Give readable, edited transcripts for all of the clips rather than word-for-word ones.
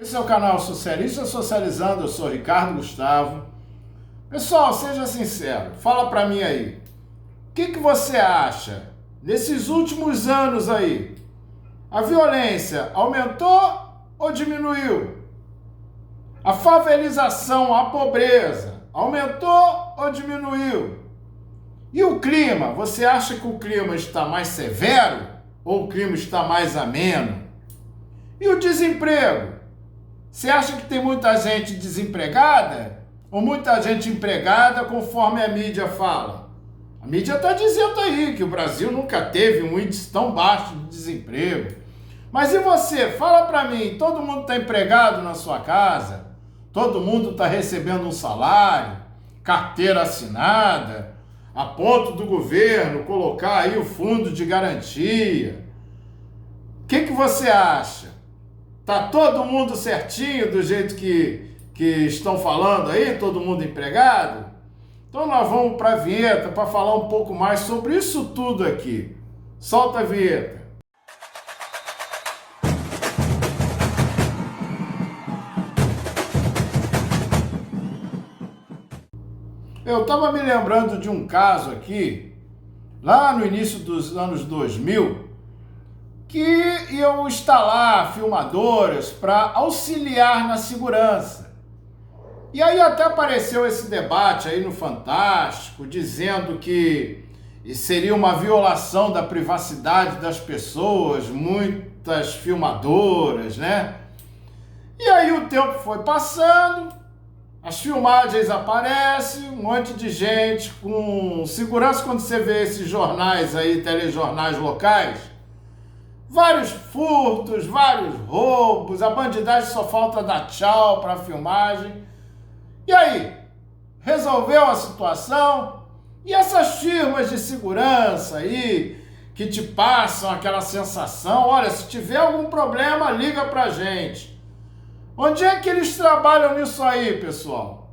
Esse é o canal Socialista Socializando, eu sou Ricardo Gustavo. Pessoal, seja sincero, fala pra mim aí, o que você acha nesses últimos anos aí? A violência aumentou ou diminuiu? A favelização, a pobreza, aumentou ou diminuiu? E o clima? Você acha que o clima está mais severo ou o clima está mais ameno? E o desemprego? Você acha que tem muita gente desempregada ou muita gente empregada conforme a mídia fala? A mídia está dizendo aí que o Brasil nunca teve um índice tão baixo de desemprego. Mas e você? Fala para mim, todo mundo está empregado na sua casa? Todo mundo está recebendo um salário, carteira assinada, a ponto do governo colocar aí o fundo de garantia? O que você acha? Tá todo mundo certinho do jeito que estão falando aí? Todo mundo empregado? Então nós vamos para a vinheta para falar um pouco mais sobre isso tudo aqui. Solta a vinheta. Eu estava me lembrando de um caso aqui, lá no início dos anos 2000, que iam instalar filmadoras para auxiliar na segurança. E aí até apareceu esse debate aí no Fantástico, dizendo que seria uma violação da privacidade das pessoas, muitas filmadoras, né? E aí o tempo foi passando, as filmagens aparecem, um monte de gente com segurança. Quando você vê esses jornais aí, telejornais locais, vários furtos, vários roubos, a bandidagem só falta dar tchau para a filmagem. E aí? Resolveu a situação? E essas firmas de segurança aí, que te passam aquela sensação, olha, se tiver algum problema, liga pra gente. Onde é que eles trabalham nisso aí, pessoal?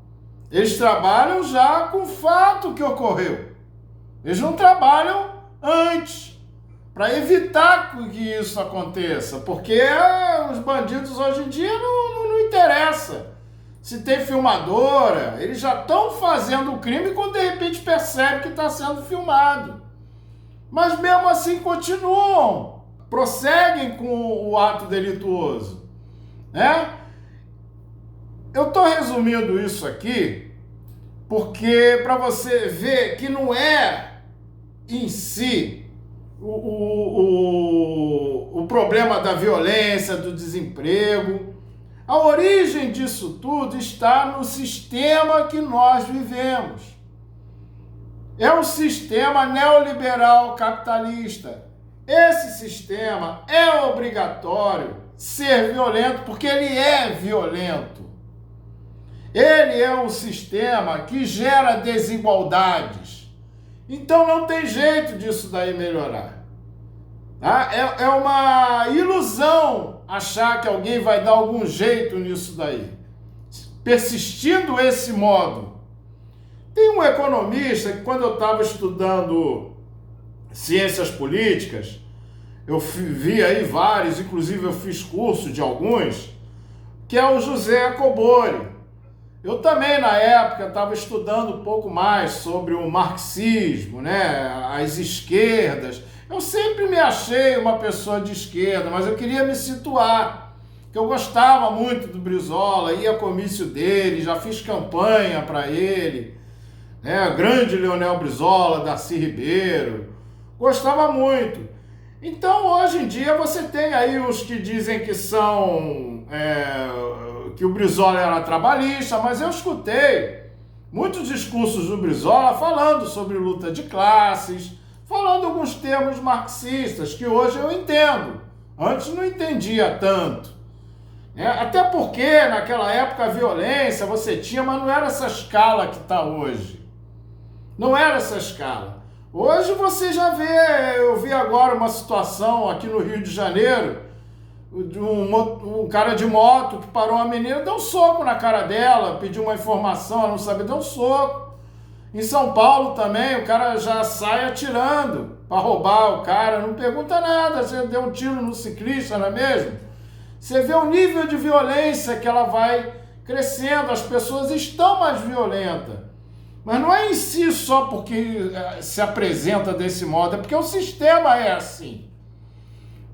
Eles trabalham já com o fato que ocorreu. Eles não trabalham antes, para evitar que isso aconteça, porque os bandidos hoje em dia não interessa se tem filmadora, eles já estão fazendo o crime quando de repente percebe que está sendo filmado. Mas mesmo assim continuam, prosseguem com o ato delituoso, né? Eu estou resumindo isso aqui porque para você ver que não é em si o problema da violência, do desemprego. A origem disso tudo está no sistema que nós vivemos. É o sistema neoliberal capitalista. Esse sistema é obrigatório ser violento porque ele é violento. Ele é um sistema que gera desigualdades. Então não tem jeito disso daí melhorar. Tá? É uma ilusão achar que alguém vai dar algum jeito nisso daí. Persistindo esse modo. Tem um economista que, quando eu estava estudando ciências políticas, eu vi aí vários, inclusive eu fiz curso de alguns, que é o José Cobori. Eu também, na época, estava estudando um pouco mais sobre o marxismo, né? As esquerdas. Eu sempre me achei uma pessoa de esquerda, mas eu queria me situar, que eu gostava muito do Brizola, ia a comício dele, já fiz campanha para ele, né? O grande Leonel Brizola, Darcy Ribeiro, gostava muito. Então, hoje em dia, você tem aí os que dizem que são... que o Brizola era trabalhista, mas eu escutei muitos discursos do Brizola falando sobre luta de classes, falando alguns termos marxistas que hoje eu entendo. Antes não entendia tanto. Até porque naquela época a violência você tinha, mas não era essa escala que está hoje. Não era essa escala. Hoje você já vê, eu vi agora uma situação aqui no Rio de Janeiro, de um cara de moto que parou uma menina, deu um soco na cara dela, pediu uma informação, ela não sabia, deu um soco. Em São Paulo também, o cara já sai atirando para roubar o cara, não pergunta nada, você deu um tiro no ciclista, não é mesmo? Você vê o nível de violência que ela vai crescendo, as pessoas estão mais violentas. Mas não é em si só porque se apresenta desse modo, é porque o sistema é assim.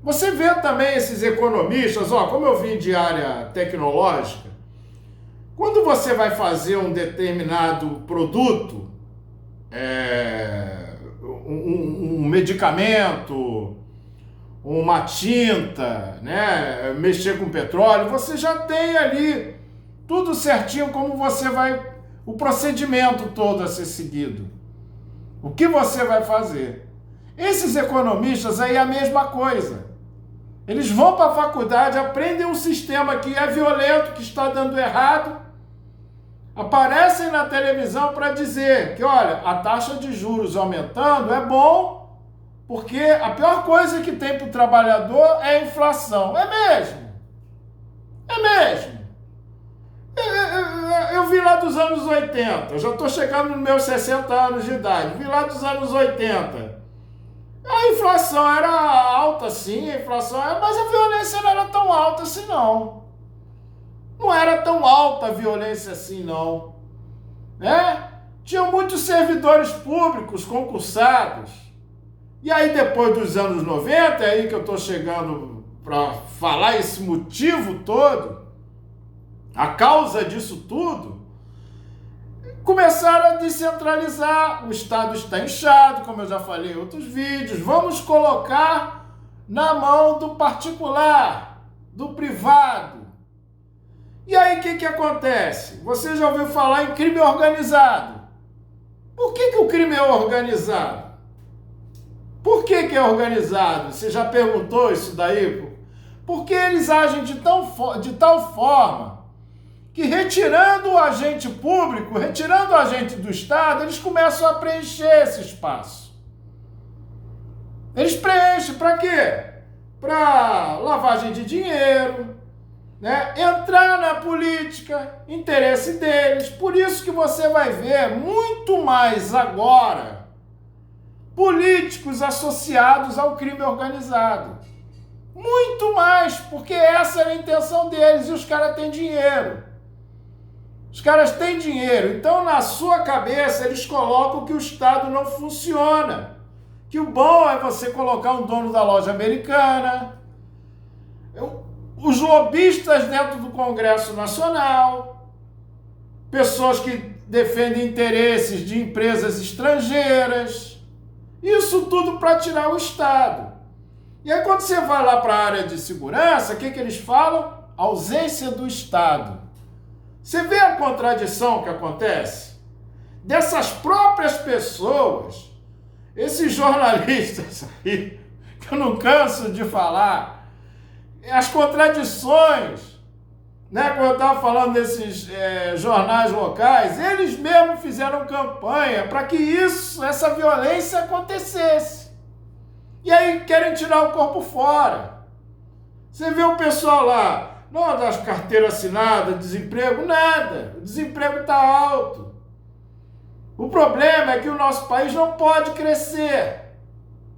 Você vê também esses economistas, como eu vim de área tecnológica, quando você vai fazer um determinado produto, um medicamento, uma tinta, né, mexer com petróleo, você já tem ali tudo certinho como você vai, o procedimento todo a ser seguido. O que você vai fazer? Esses economistas aí é a mesma coisa. Eles vão para a faculdade, aprendem um sistema que é violento, que está dando errado, aparecem na televisão para dizer que, olha, a taxa de juros aumentando é bom, porque a pior coisa que tem para o trabalhador é a inflação. É mesmo. É mesmo. Eu vi lá dos anos 80, eu já estou chegando nos meus 60 anos de idade, vi lá dos anos 80. A inflação era alta, sim, mas a violência não era tão alta assim, não. Não era tão alta a violência assim, não. Né? Tinham muitos servidores públicos concursados. E aí, depois dos anos 90, é aí que eu estou chegando para falar esse motivo todo, a causa disso tudo, começaram a descentralizar, o Estado está inchado, como eu já falei em outros vídeos, vamos colocar na mão do particular, do privado. E aí o que acontece? Você já ouviu falar em crime organizado. Por que o crime é organizado? Por que é organizado? Você já perguntou isso daí? Porque eles agem de tal forma que, retirando o agente público, retirando o agente do Estado, eles começam a preencher esse espaço. Eles preenchem para quê? Para lavagem de dinheiro, né? Entrar na política, interesse deles. Por isso que você vai ver muito mais agora políticos associados ao crime organizado. Muito mais, porque essa era a intenção deles e os caras têm dinheiro. Os caras têm dinheiro, então na sua cabeça eles colocam que o Estado não funciona. Que o bom é você colocar um dono da loja americana, os lobistas dentro do Congresso Nacional, pessoas que defendem interesses de empresas estrangeiras, isso tudo para tirar o Estado. E aí quando você vai lá para a área de segurança, o que eles falam? Ausência do Estado. Você vê a contradição que acontece? Dessas próprias pessoas, esses jornalistas aí, que eu não canso de falar, as contradições, né? Quando eu estava falando desses jornais locais, eles mesmos fizeram campanha para que essa violência acontecesse. E aí querem tirar o corpo fora. Você vê o pessoal lá, não das carteiras assinadas, desemprego, nada. O desemprego está alto. O problema é que o nosso país não pode crescer.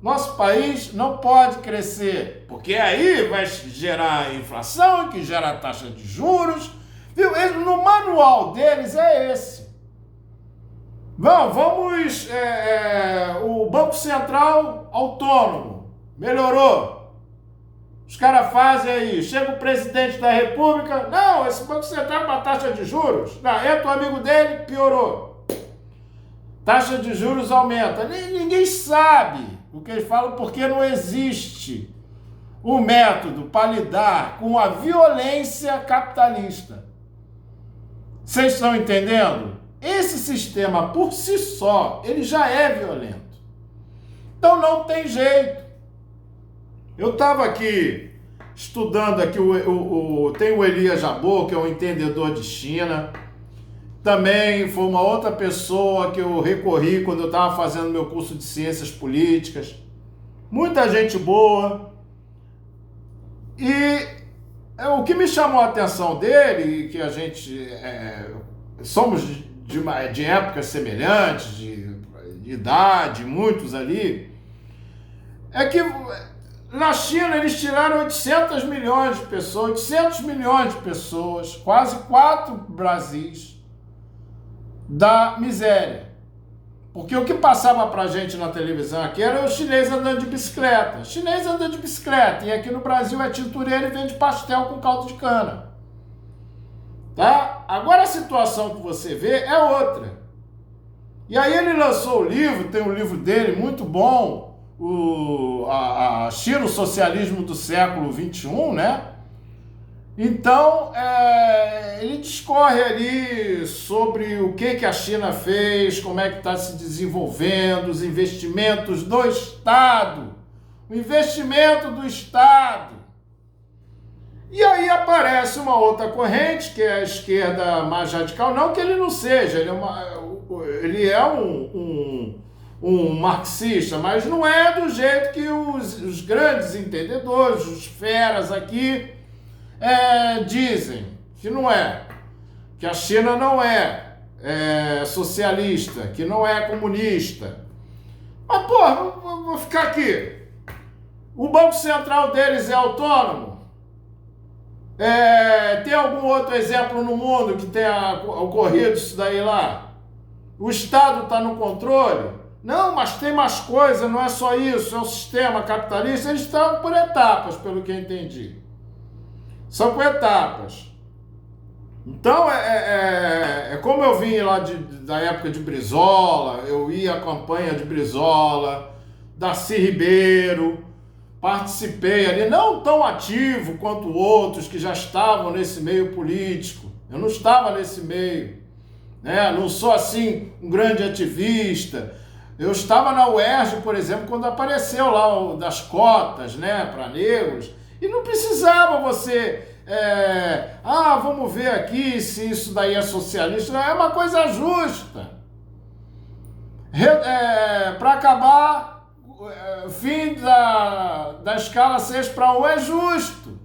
Nosso país não pode crescer, porque aí vai gerar inflação, que gera taxa de juros. Viu? No manual deles é esse. O Banco Central autônomo melhorou. Os caras fazem aí, chega o presidente da República, não, esse Banco Central com a taxa de juros, não, entra o amigo dele, piorou. Taxa de juros aumenta. Ninguém sabe o que eles falam, porque não existe um método para lidar com a violência capitalista. Vocês estão entendendo? Esse sistema, por si só, ele já é violento. Então não tem jeito. Eu estava aqui estudando aqui, tem o Elias Jabbour, que é um entendedor de China. Também foi uma outra pessoa que eu recorri quando eu estava fazendo meu curso de Ciências Políticas. Muita gente boa. E o que me chamou a atenção dele, que a gente somos de épocas semelhantes, de idade, muitos ali, é que Na China, eles tiraram 800 milhões de pessoas, quase 4 Brasis, da miséria. Porque o que passava pra gente na televisão aqui era o chinês andando de bicicleta. O chinês anda de bicicleta, e aqui no Brasil é tintureiro e vende pastel com caldo de cana. Tá? Agora a situação que você vê é outra. E aí ele lançou o livro, tem um livro dele muito bom, a China, o Socialismo do Século XXI, né? Então, ele discorre ali sobre o que a China fez, como é que está se desenvolvendo, os investimentos do Estado, o investimento do Estado. E aí aparece uma outra corrente, que é a esquerda mais radical, não que ele não seja, ele é um marxista, mas não é do jeito que os grandes entendedores, os feras aqui, dizem que não é, que a China não é socialista, que não é comunista. Mas, vou ficar aqui. O Banco Central deles é autônomo? Tem algum outro exemplo no mundo que tenha ocorrido isso daí lá? O Estado está no controle? Não, mas tem mais coisa, não é só isso, é um sistema capitalista. Eles estão por etapas, pelo que eu entendi. São por etapas. Então, como eu vim lá da época de Brizola, eu ia à campanha de Brizola, Darcy Ribeiro, participei ali, não tão ativo quanto outros que já estavam nesse meio político. Eu não estava nesse meio, né? Não sou assim um grande ativista. Eu estava na UERJ, por exemplo, quando apareceu lá das cotas, né, para negros, e não precisava você, vamos ver aqui se isso daí é socialista. É uma coisa justa. Para acabar, fim da escala 6/1 é justo.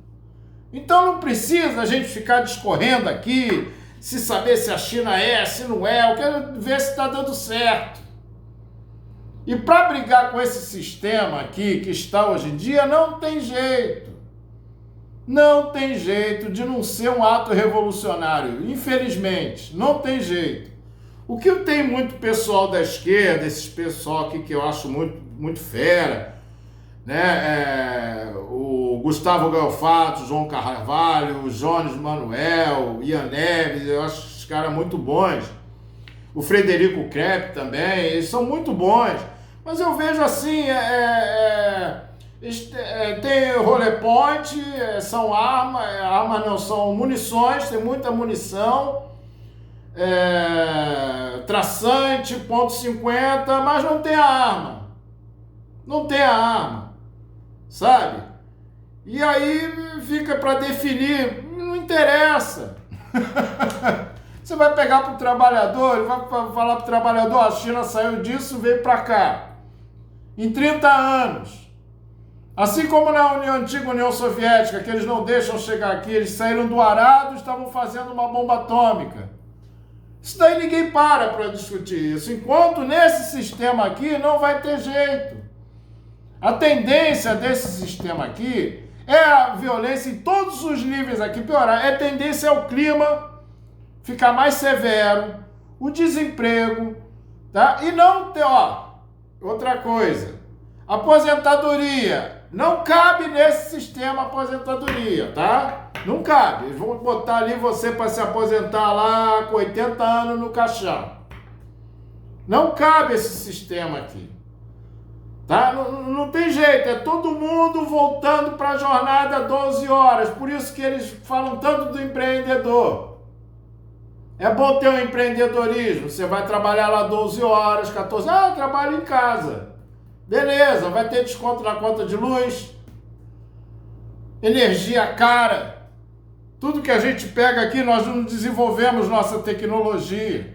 Então não precisa a gente ficar discorrendo aqui, se saber se a China se não é. Eu quero ver se está dando certo. E para brigar com esse sistema aqui que está hoje em dia, não tem jeito. Não tem jeito de não ser um ato revolucionário. Infelizmente, não tem jeito. O que tem muito pessoal da esquerda, esses pessoal aqui que eu acho muito, muito fera, né? O Gustavo Gaiofato, o João Carvalho, o Jones Manuel, Ian Neves, eu acho esses caras muito bons. O Frederico Krepp também, eles são muito bons. Mas eu vejo assim, tem rolê point, são armas não, são munições, tem muita munição, traçante, .50, mas não tem a arma. Não tem a arma, sabe? E aí fica para definir, não interessa. Você vai pegar para o trabalhador, ele vai falar para o trabalhador, a China saiu disso, veio para cá. Em 30 anos. Assim como na antiga União Soviética, que eles não deixam chegar aqui, eles saíram do arado e estavam fazendo uma bomba atômica. Isso daí ninguém para discutir isso. Enquanto nesse sistema aqui não vai ter jeito. A tendência desse sistema aqui é a violência em todos os níveis aqui piorar. A tendência é o clima ficar mais severo, o desemprego, tá? E não ter, outra coisa, aposentadoria, não cabe nesse sistema aposentadoria, tá? Não cabe, eles vão botar ali você para se aposentar lá com 80 anos no caixão. Não cabe esse sistema aqui, tá? Não tem jeito, é todo mundo voltando para a jornada 12 horas, por isso que eles falam tanto do empreendedor. É bom ter um empreendedorismo, você vai trabalhar lá 12 horas, 14 horas, trabalho em casa. Beleza, vai ter desconto na conta de luz, energia cara. Tudo que a gente pega aqui, nós não desenvolvemos nossa tecnologia.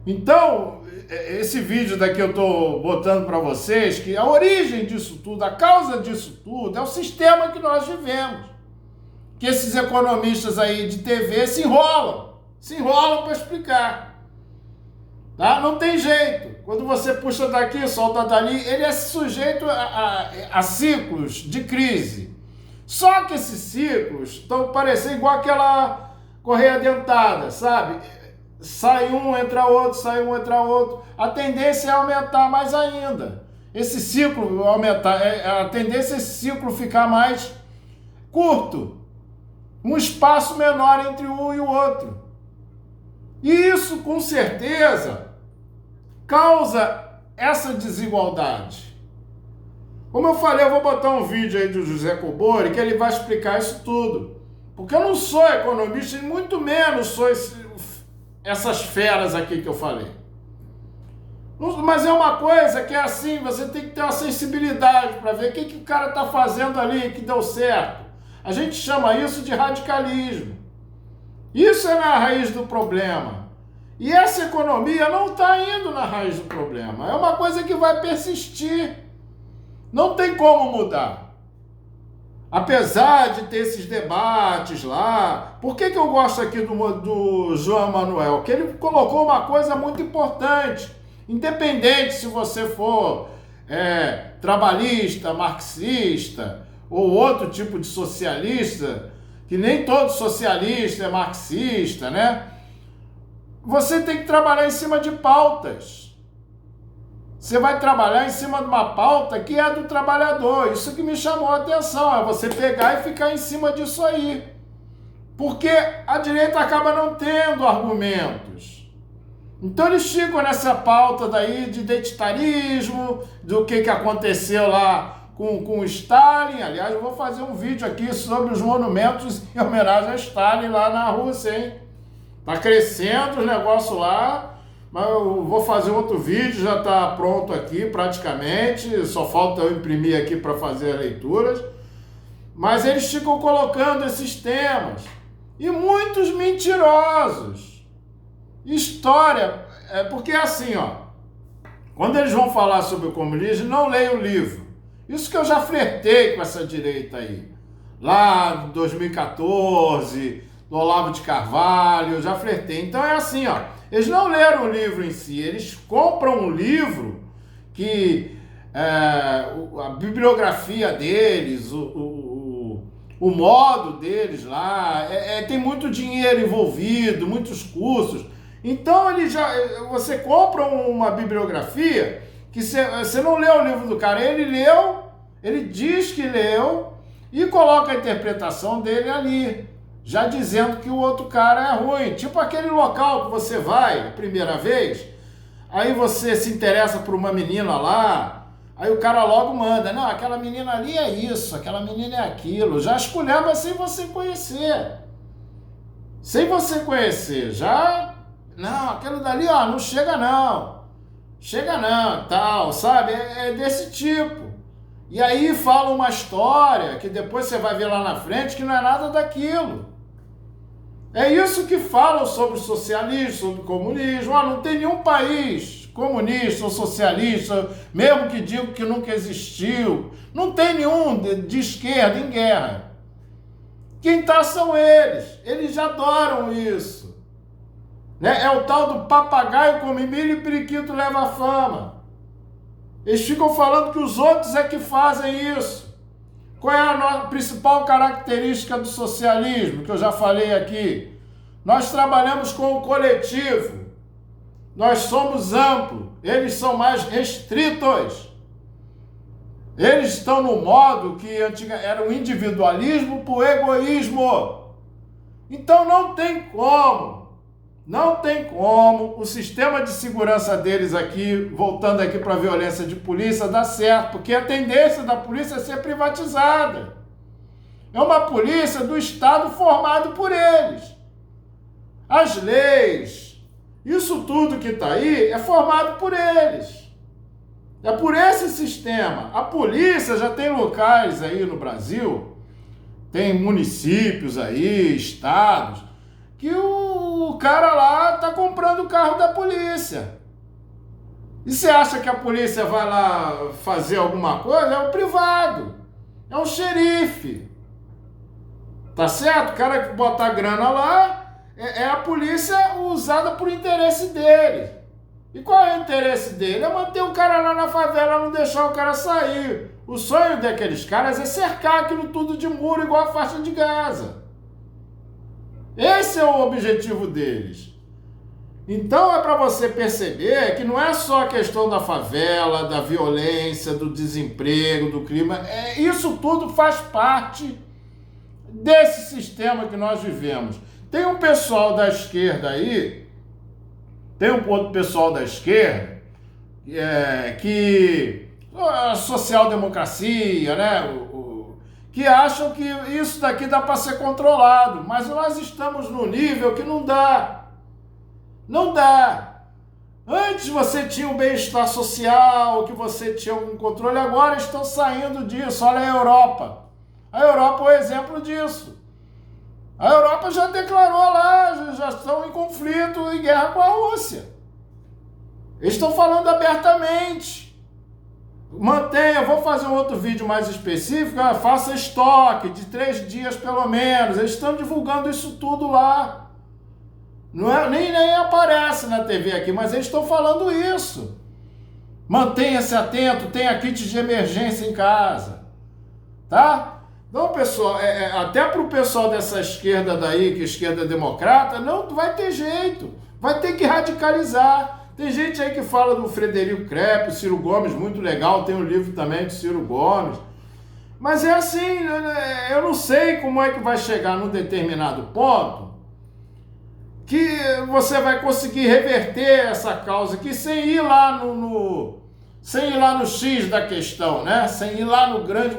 Então, esse vídeo daqui eu estou botando para vocês, que a origem disso tudo, a causa disso tudo, é o sistema que nós vivemos. Que esses economistas aí de TV se enrolam para explicar. Tá? Não tem jeito. Quando você puxa daqui, solta dali, ele é sujeito a ciclos de crise. Só que esses ciclos estão parecendo igual aquela correia dentada, sabe? Sai um, entra outro, sai um, entra outro. A tendência é aumentar mais ainda. Esse ciclo aumentar, a tendência é esse ciclo ficar mais curto. Um espaço menor entre um e o outro. E isso, com certeza, causa essa desigualdade. Como eu falei, eu vou botar um vídeo aí do José Cobori que ele vai explicar isso tudo. Porque eu não sou economista e muito menos sou essas feras aqui que eu falei. Mas é uma coisa que é assim, você tem que ter uma sensibilidade para ver o que o cara está fazendo ali que deu certo. A gente chama isso de radicalismo. Isso é na raiz do problema. E essa economia não está indo na raiz do problema. É uma coisa que vai persistir. Não tem como mudar. Apesar de ter esses debates lá. Por que eu gosto aqui do João Manuel? Que ele colocou uma coisa muito importante. Independente se você for trabalhista, marxista ou outro tipo de socialista, que nem todo socialista é marxista, né? Você tem que trabalhar em cima de pautas. Você vai trabalhar em cima de uma pauta que é do trabalhador. Isso que me chamou a atenção, é você pegar e ficar em cima disso aí. Porque a direita acaba não tendo argumentos. Então eles ficam nessa pauta daí de identitarismo, do que aconteceu lá com o Stalin. Aliás, eu vou fazer um vídeo aqui sobre os monumentos em homenagem a Stalin lá na Rússia, hein? Tá crescendo os negócios lá, mas eu vou fazer outro vídeo, já tá pronto aqui praticamente, só falta eu imprimir aqui para fazer as leituras. Mas eles ficam colocando esses temas. E muitos mentirosos. História, porque é assim, ó, quando eles vão falar sobre o comunismo, não leiam o livro. Isso que eu já flertei com essa direita aí. Lá em 2014, do Olavo de Carvalho, eu já flertei. Então é assim, ó, eles não leram o livro em si, eles compram um livro que a bibliografia deles, o modo deles lá, tem muito dinheiro envolvido, muitos cursos. Então você compra uma bibliografia que você não leu o livro do cara, ele leu, ele diz que leu e coloca a interpretação dele ali, já dizendo que o outro cara é ruim. Tipo aquele local que você vai a primeira vez, aí você se interessa por uma menina lá, aí o cara logo manda, não, aquela menina ali é isso, aquela menina é aquilo, já escolhemos sem você conhecer. Sem você conhecer, já... Não, aquilo dali, ó, não chega não. Chega não, tal, sabe? É desse tipo. E aí fala uma história que depois você vai ver lá na frente que não é nada daquilo. É isso que falam sobre o socialismo, sobre o comunismo. Ó, não tem nenhum país comunista ou socialista, mesmo que diga que nunca existiu. Não tem nenhum de esquerda em guerra. Quem tá são eles. Eles já adoram isso. Né? É o tal do papagaio come milho e periquito leva a fama. Eles ficam falando que os outros é que fazem isso. Qual é a principal característica do socialismo, que eu já falei aqui? Nós trabalhamos com o coletivo. Nós somos amplos. Eles são mais restritos. Eles estão no modo que era o individualismo para o egoísmo. Então não tem como. Não tem como o sistema de segurança deles aqui, voltando aqui para a violência de polícia, dar certo, porque a tendência da polícia é ser privatizada. É uma polícia do Estado formado por eles. As leis, isso tudo que está aí é formado por eles. É por esse sistema. A polícia já tem locais aí no Brasil, tem municípios aí, estados, que o cara lá tá comprando o carro da polícia. E você acha que a polícia vai lá fazer alguma coisa? É o privado. É um xerife. Tá certo? O cara que bota a grana lá é a polícia usada por interesse dele. E qual é o interesse dele? É manter o cara lá na favela, não deixar o cara sair. O sonho daqueles caras é cercar aquilo tudo de muro, igual a faixa de Gaza. Esse é o objetivo deles. Então é para você perceber que não é só a questão da favela, da violência, do desemprego, do crime. Isso tudo faz parte desse sistema que nós vivemos. Tem um pessoal da esquerda aí, tem um outro pessoal da esquerda que a social-democracia, né? Que acham que isso daqui dá para ser controlado, mas nós estamos no nível que não dá. Não dá. Antes você tinha um bem-estar social, que você tinha algum controle, agora estão saindo disso. Olha a Europa. A Europa é um exemplo disso. A Europa já declarou lá, já estão em conflito, em guerra com a Rússia. Eles estão falando abertamente. Mantenha, vou fazer um outro vídeo mais específico, faça estoque de 3 dias pelo menos. Eles estão divulgando isso tudo lá. Não é, nem aparece na TV aqui, mas eles estão falando isso. Mantenha-se atento, tenha kit de emergência em casa. Tá? Então, pessoal, até para o pessoal dessa esquerda daí, que é esquerda democrata, não vai ter jeito. Vai ter que radicalizar. Tem gente aí que fala do Frederico Krepp, o Ciro Gomes, muito legal, tem um livro também de Ciro Gomes. Mas é assim, eu não sei como é que vai chegar num determinado ponto que você vai conseguir reverter essa causa aqui sem ir lá sem ir lá no X da questão, né? Sem ir lá no grande...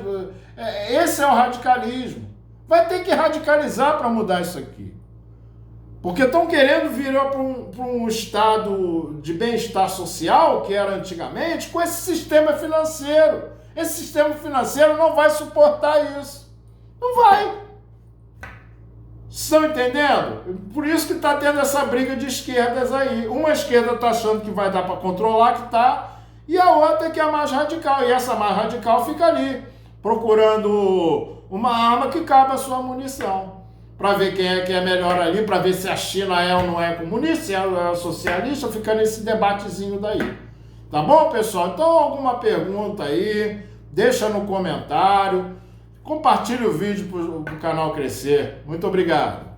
Esse é o radicalismo. Vai ter que radicalizar para mudar isso aqui. Porque estão querendo virar para um estado de bem-estar social, que era antigamente, com esse sistema financeiro. Esse sistema financeiro não vai suportar isso. Não vai. Estão entendendo? Por isso que está tendo essa briga de esquerdas aí. Uma esquerda está achando que vai dar para controlar, que está, e a outra que é a mais radical. E essa mais radical fica ali, procurando uma arma que cabe à sua munição. Para ver quem é que é melhor ali, para ver se a China é ou não é comunista, se é socialista, fica nesse debatezinho daí. Tá bom, pessoal? Então, alguma pergunta aí, deixa no comentário. Compartilhe o vídeo para o canal crescer. Muito obrigado.